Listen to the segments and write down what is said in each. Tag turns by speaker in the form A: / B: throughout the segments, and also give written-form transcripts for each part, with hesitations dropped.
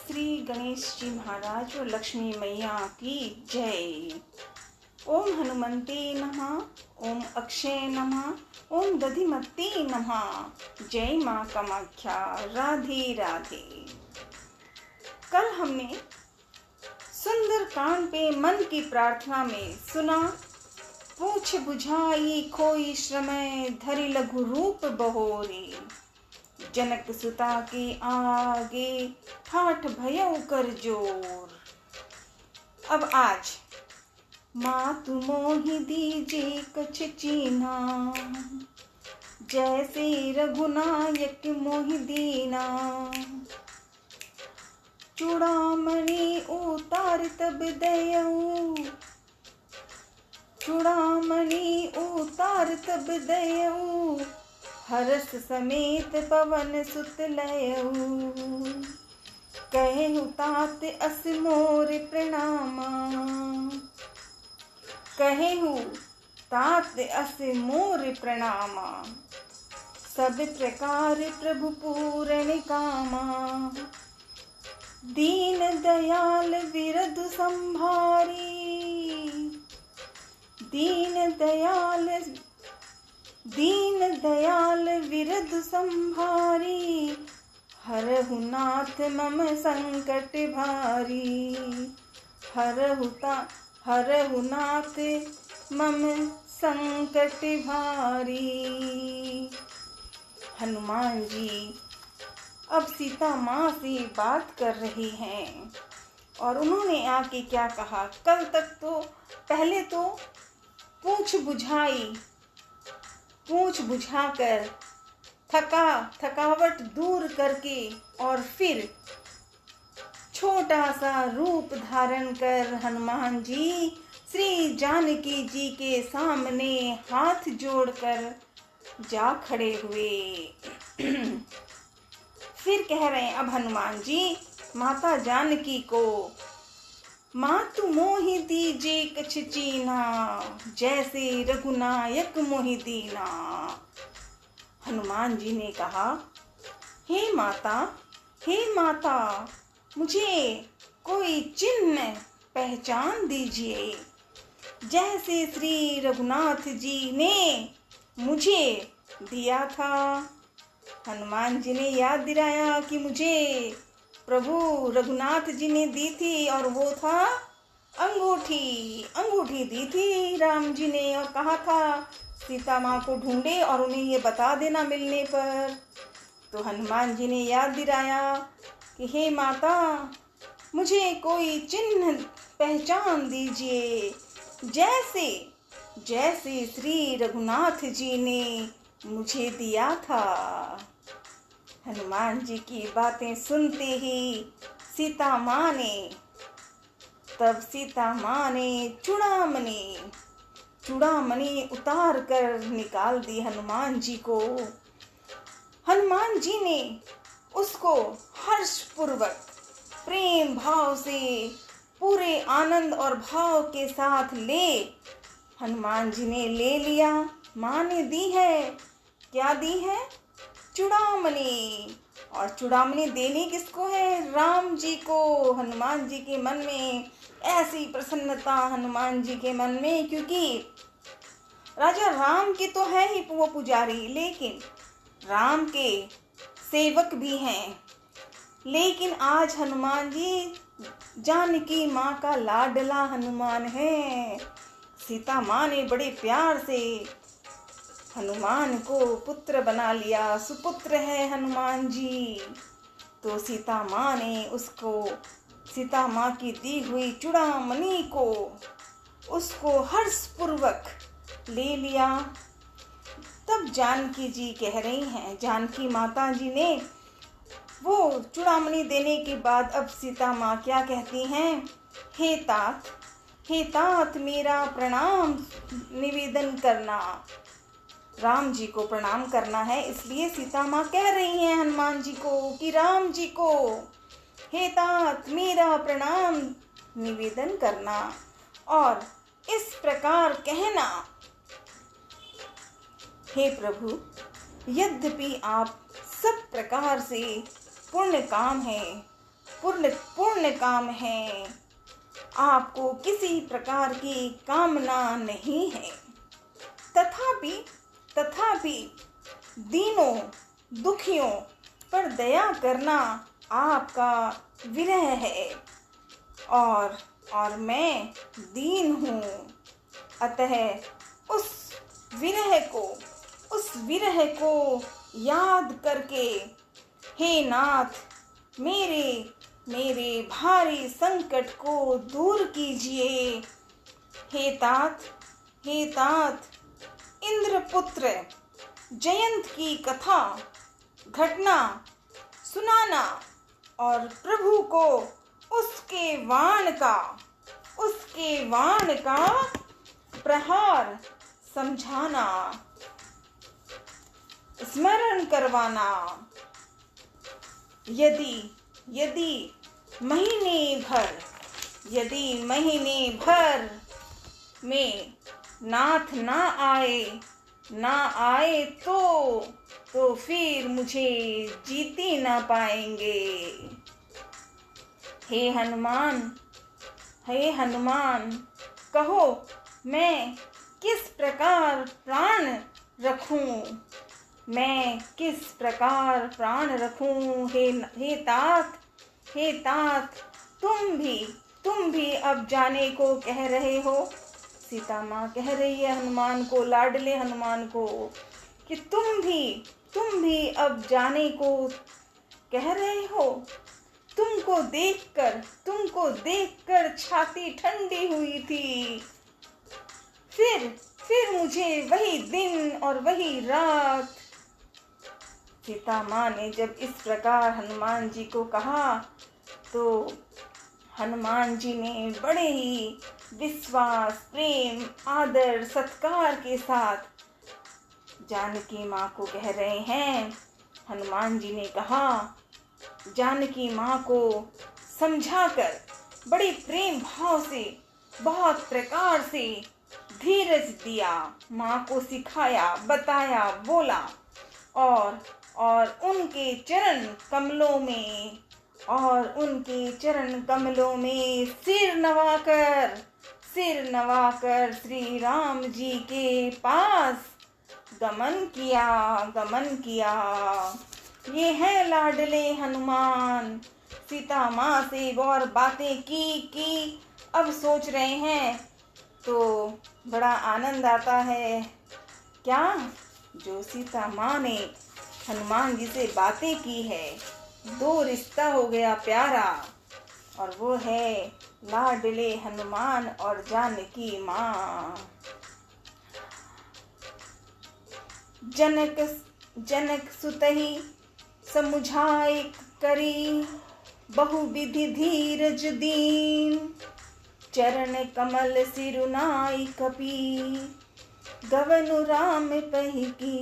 A: श्री गणेश जी महाराज और लक्ष्मी मैया की जय। ओम हनुमते नमः, ओम अक्षय नमः, ओम दधिमते नमः। जय माँ कामाख्या, राधे राधे। कल हमने सुंदर कांड पे मन की प्रार्थना में सुना, पूछ बुझाई खोई श्रमय, धरि लघु रूप बहोरी। जनक सुता के आगे, ठाठ भयउ कर जोर। अब आज मातु मोहि दीजे कछ चीना, जैसे रघुनायक मोहि दीना। चूड़ामणि उतार तब दयऊ, चूड़ामणि उतार तब दयऊ। हरस समेत पवन सुत लयऊ, कहु तात अस मोर प्रणामा। कहु तात अस मोर प्रणामा, सब प्रकार प्रभु पूरण कामा। दीन दयाल विरधु संभारी, दीन दयाल विरधु संभारी। हरहु नाथ मम संकट भारी, हरहु नाथ मम संकट भारी। हनुमान जी अब सीता माँ से बात कर रही हैं और उन्होंने आके क्या कहा। कल तक तो पहले तो पूछ बुझाकर थकावट दूर करके और फिर छोटा सा रूप धारण कर हनुमान जी श्री जानकी जी के सामने हाथ जोड़कर जा खड़े हुए। फिर कह रहे हैं अब हनुमान जी माता जानकी को, मातु मोहि दीजे कछ चीना, जैसे रघुनायक मोहि दीना। हनुमान जी ने कहा, हे माता मुझे कोई चिन्ह पहचान दीजिए, जैसे श्री रघुनाथ जी ने मुझे दिया था। हनुमान जी ने याद दिलाया कि मुझे प्रभु रघुनाथ जी ने दी थी और वो था अंगूठी दी थी राम जी ने, और कहा था सीता माँ को ढूंढे और उन्हें ये बता देना मिलने पर। तो हनुमान जी ने याद दिलाया कि हे माता मुझे कोई चिन्ह पहचान दीजिए, जैसे श्री रघुनाथ जी ने मुझे दिया था। हनुमान जी की बातें सुनते ही सीता माँ ने चूड़ामणि उतार कर निकाल दी हनुमान जी को। हनुमान जी ने उसको हर्षपूर्वक प्रेम भाव से पूरे आनंद और भाव के साथ हनुमान जी ने ले लिया। माँ ने दी है, क्या दी है? चूड़ामणि। और चूड़ामणि देनी किसको है? राम जी को। हनुमान जी के मन में ऐसी प्रसन्नता हनुमान जी के मन में, क्योंकि राजा राम की तो है ही वो पुजारी, लेकिन राम के सेवक भी हैं। लेकिन आज हनुमान जी जानकी माँ का लाडला हनुमान है। सीता माँ ने बड़े प्यार से हनुमान को पुत्र बना लिया, सुपुत्र है हनुमान जी। तो सीता माँ ने सीता माँ की दी हुई चूड़ामणि को उसको हर्षपूर्वक ले लिया। तब जानकी जी कह रही हैं, जानकी माता जी ने वो चूड़ामणि देने के बाद अब सीता माँ क्या कहती हैं? हे तात मेरा प्रणाम निवेदन करना। राम जी को प्रणाम करना है, इसलिए सीता माँ कह रही हैं हनुमान जी को कि राम जी को हे तात मेरा प्रणाम निवेदन करना और इस प्रकार कहना, हे प्रभु यद्यपि आप सब प्रकार से पुण्य काम है, पूर्ण पूर्ण काम है। आपको किसी प्रकार की कामना नहीं है। तथापि दीनों दुखियों पर दया करना आपका विरह है, और मैं दीन हूँ। अतः उस विरह को याद करके हे नाथ मेरे भारी संकट को दूर कीजिए। हे तात इंद्रपुत्र जयंत की कथा घटना सुनाना और प्रभु को उसके वाण का प्रहार समझाना, स्मरण करवाना। यदि महीने भर में नाथ ना आए तो फिर मुझे जीती ना पाएंगे। हे हनुमान कहो मैं किस प्रकार प्राण रखूं। हे तात तुम भी अब जाने को कह रहे हो। सीता माँ कह रही है हनुमान को, लाडले हनुमान को, कि तुम भी अब जाने को कह रहे हो। तुमको देखकर छाती ठंडी हुई थी। फिर मुझे वही दिन और वही रात। सीता माँ ने जब इस प्रकार हनुमान जी को कहा तो हनुमान जी ने बड़े ही विश्वास, प्रेम, आदर, सत्कार के साथ जानकी माँ को कह रहे हैं। हनुमान जी ने कहा, जानकी माँ को समझाकर बड़े प्रेम भाव से बहुत प्रकार से धीरज दिया, माँ को सिखाया, बताया, बोला और उनके चरण कमलों में सिर नवाकर श्री राम जी के पास गमन किया। ये है लाडले हनुमान। सीता माँ से और बातें की अब सोच रहे हैं तो बड़ा आनंद आता है। क्या जो सीता माँ ने हनुमान जी से बातें की है, दो रिश्ता हो गया प्यारा, और वो है लाडले हनुमान और जानकी माँ। जनक सुतहि समुझाए करी, बहुविधि धीरज दीन, चरण कमल सिरुनाई कपी, गवनु राम पहि की।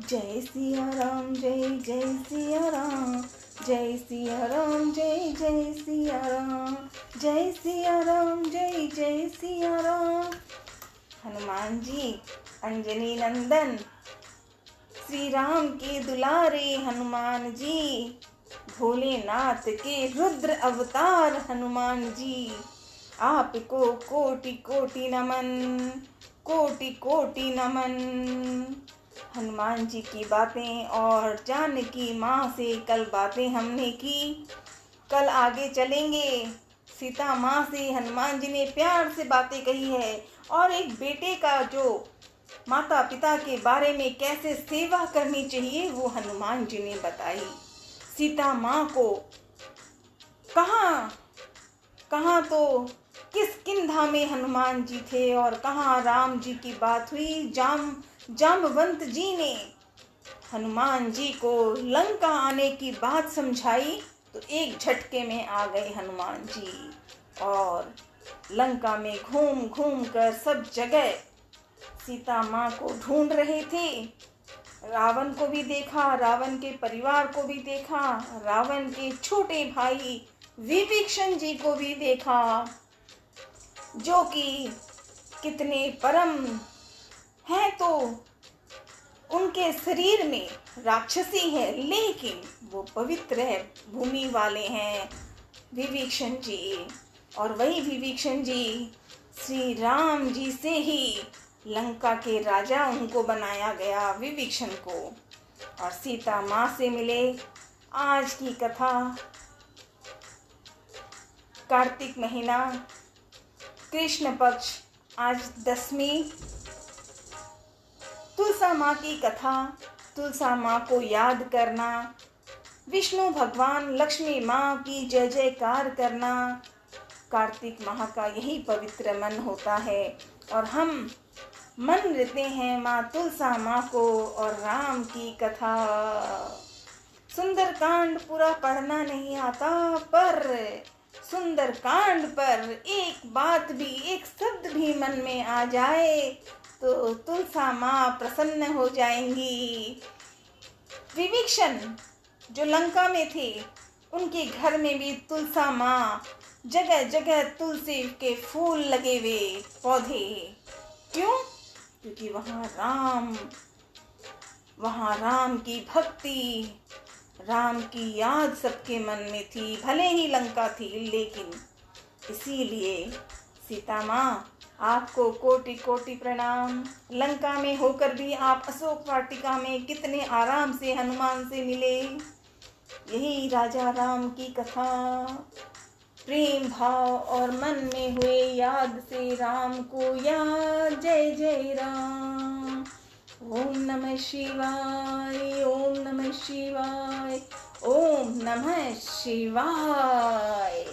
A: जय सिया राम जय सिया राम, जय सिया राम जय सिया राम, जय सिया राम जय सिया राम। हनुमान जी अंजनी नंदन श्री राम के दुलारे हनुमान जी, भोलेनाथ के रुद्र अवतार हनुमान जी, आपको कोटि कोटि नमन। हनुमान जी की बातें और जानकी माँ से कल बातें हमने की, कल आगे चलेंगे। सीता माँ से हनुमान जी ने प्यार से बातें कही है और एक बेटे का जो माता पिता के बारे में कैसे सेवा करनी चाहिए वो हनुमान जी ने बताई। सीता माँ को कहाँ तो किस किंधा में हनुमान जी थे और कहाँ राम जी की बात हुई। जामवंत जी ने हनुमान जी को लंका आने की बात समझाई तो एक झटके में आ गए हनुमान जी और लंका में घूम कर सब जगह सीता माँ को ढूंढ रहे थे। रावण को भी देखा, रावण के परिवार को भी देखा, रावण के छोटे भाई विभीषण जी को भी देखा जो कि कितने परम हैं। तो उनके शरीर में राक्षसी है, लेकिन वो पवित्र है, भूमि वाले हैं विभीषण जी। और वही विभीषण जी श्री राम जी से ही लंका के राजा उनको बनाया गया, विभीषण को। और सीता माँ से मिले। आज की कथा कार्तिक महीना, कृष्ण पक्ष, आज 10वीं तुलसा माँ की कथा। तुलसा माँ को याद करना, विष्णु भगवान लक्ष्मी माँ की जय जयकार करना, कार्तिक माह का यही पवित्र मन होता है। और हम मन लेते हैं माँ तुलसा माँ को और राम की कथा। सुंदरकांड पूरा पढ़ना नहीं आता, पर सुंदरकांड पर एक बात भी, एक शब्द भी मन में आ जाए तो तुलसा माँ प्रसन्न हो जाएंगी। विभीषण जो लंका में थे, उनके घर में भी तुलसा माँ, जगह जगह तुलसी के फूल लगे हुए पौधे। क्यों? क्योंकि वहाँ राम की भक्ति, राम की याद सबके मन में थी। भले ही लंका थी, लेकिन इसीलिए सीता माँ आपको कोटि कोटि प्रणाम। लंका में होकर भी आप अशोक वाटिका में कितने आराम से हनुमान से मिले। यही राजा राम की कथा। प्रेम भाव और मन में हुए याद से राम को याद। जय जय राम। ओम नमः शिवाय, ओम नमः शिवाय, ओम नमः शिवाय।